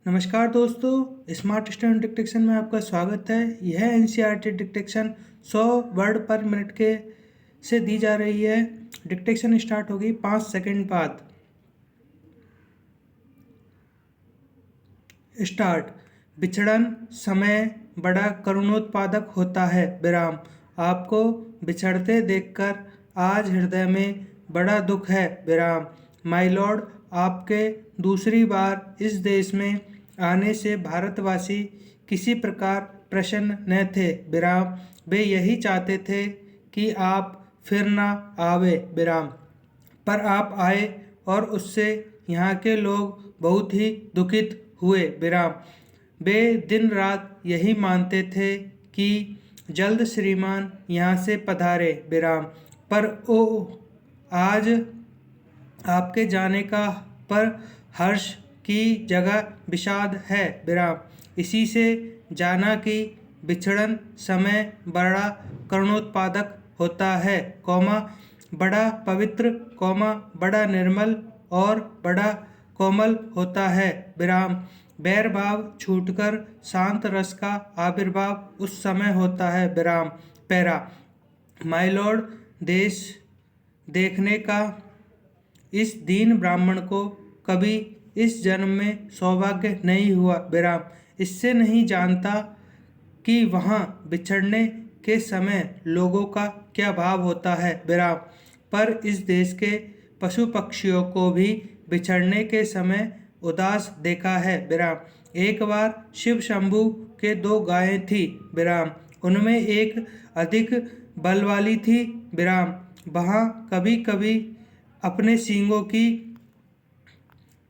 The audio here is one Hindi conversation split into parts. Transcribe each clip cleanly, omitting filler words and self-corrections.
नमस्कार दोस्तों, स्मार्ट स्टूडेंट डिक्टेशन में आपका स्वागत है। यह एनसीईआरटी डिक्टेशन 100 वर्ड पर मिनट के से दी जा रही है। डिक्टेशन स्टार्ट होगी 5 सेकंड बाद। स्टार्ट। बिछड़न समय बड़ा करुणोत्पादक होता है। विराम। आपको बिछड़ते देखकर आज हृदय में बड़ा दुख है। विराम। माय लॉर्ड, आपके दूसरी बार इस देश में आने से भारतवासी किसी प्रकार प्रसन्न न थे। विराम। वे यही चाहते थे कि आप फिर ना आवे। विराम। पर आप आए और उससे यहाँ के लोग बहुत ही दुखित हुए। विराम। वे दिन रात यही मानते थे कि जल्द श्रीमान यहाँ से पधारे। विराम। पर ओ आज आपके जाने का पर हर्ष की जगह विषाद है। विराम। इसी से जाना कि बिछड़न समय बड़ा करुणोत्पादक होता है, बड़ा पवित्र, बड़ा निर्मल और बड़ा कोमल होता है। विराम। बैर भाव छूटकर शांत रस का आविर्भाव उस समय होता है। विराम। पैरा। माय लॉर्ड, देश देखने का इस दीन ब्राह्मण को कभी इस जन्म में सौभाग्य नहीं हुआ। विराम। इससे नहीं जानता कि वहाँ बिछड़ने के समय लोगों का क्या भाव होता है। विराम। पर इस देश के पशु पक्षियों को भी बिछड़ने के समय उदास देखा है। विराम। एक बार शिव शंभू के 2 गायें थी। विराम। उनमें एक अधिक बल वाली थी। विराम। वहाँ कभी कभी अपने सींगों की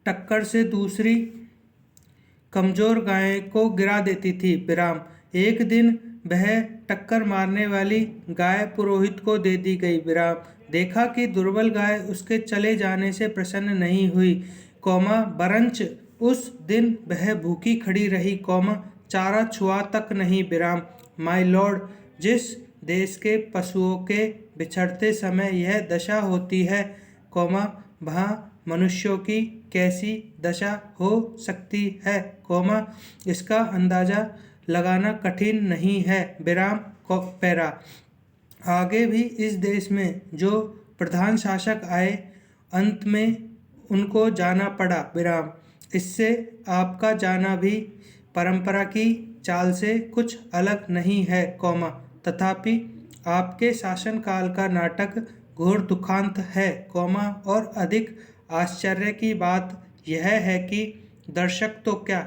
टक्कर से दूसरी कमजोर गाय को गिरा देती थी। विराम। एक दिन वह टक्कर मारने वाली गाय पुरोहित को दे दी गई। विराम। देखा कि दुर्बल गाय उसके चले जाने से प्रसन्न नहीं हुई, बरंच उस दिन वह भूखी खड़ी रही, चारा छुआ तक नहीं। विराम। माय लॉर्ड, जिस देश के पशुओं के बिछड़ते समय यह दशा होती है, वहाँ मनुष्यों की कैसी दशा हो सकती है, इसका अंदाजा लगाना कठिन नहीं है। विराम। पैरा। आगे भी इस देश में जो प्रधान शासक आए, अंत में उनको जाना पड़ा। विराम। इससे आपका जाना भी परंपरा की चाल से कुछ अलग नहीं है, तथापि आपके शासनकाल का नाटक घोर दुखांत है, और अधिक आश्चर्य की बात यह है कि दर्शक तो क्या,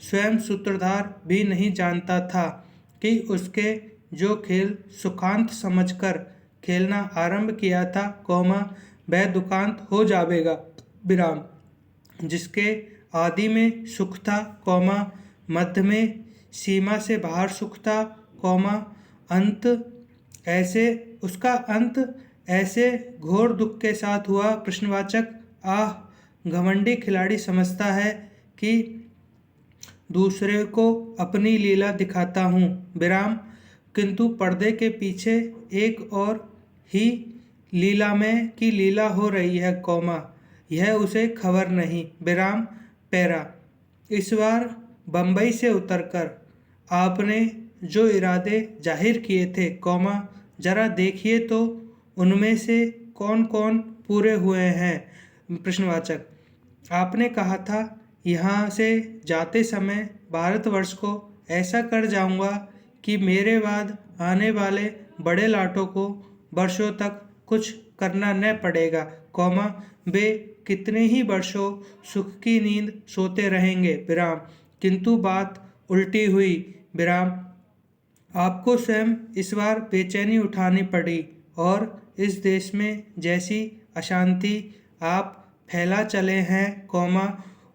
स्वयं सूत्रधार भी नहीं जानता था कि उसके जो खेल सुखांत समझकर खेलना आरंभ किया था, वह दुखांत हो जाएगा। विराम। जिसके आदि में सुख था, मध्य में सीमा से बाहर सुख था, अंत ऐसे उसका अंत ऐसे घोर दुख के साथ हुआ। प्रश्नवाचक। आह, घमंडी खिलाड़ी समझता है कि दूसरे को अपनी लीला दिखाता हूँ। विराम। किंतु पर्दे के पीछे एक और ही लीला में की लीला हो रही है, यह उसे खबर नहीं। विराम। पैरा। इस बार बंबई से उतरकर आपने जो इरादे जाहिर किए थे, जरा देखिए तो उनमें से कौन कौन पूरे हुए हैं। प्रश्नवाचक। आपने कहा था यहाँ से जाते समय भारतवर्ष को ऐसा कर जाऊंगा कि मेरे बाद आने वाले बड़े लाटों को वर्षों तक कुछ करना न पड़ेगा, वे कितने ही वर्षों सुख की नींद सोते रहेंगे। विराम। किंतु बात उल्टी हुई। विराम। आपको स्वयं इस बार बेचैनी उठानी पड़ी और इस देश में जैसी अशांति आप फैला चले हैं,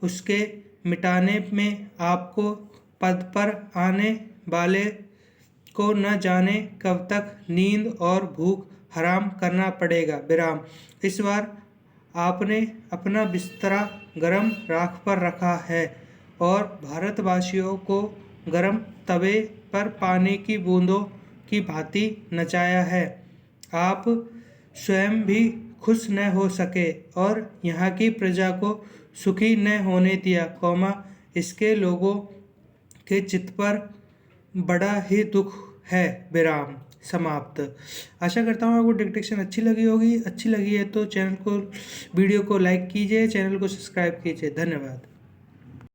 उसके मिटाने में आपको पद पर आने वाले को न जाने कब तक नींद और भूख हराम करना पड़ेगा। विराम। इस बार आपने अपना बिस्तरा गरम राख पर रखा है और भारतवासियों को गरम तवे पर पानी की बूंदों की भांति नचाया है। आप स्वयं भी खुश न हो सके और यहाँ की प्रजा को सुखी न होने दिया, इसके लोगों के चित्त पर बड़ा ही दुख है। विराम। समाप्त। आशा करता हूँ आपको डिक्टेशन अच्छी लगी होगी। अच्छी लगी है तो वीडियो को लाइक कीजिए, चैनल को सब्सक्राइब कीजिए। धन्यवाद।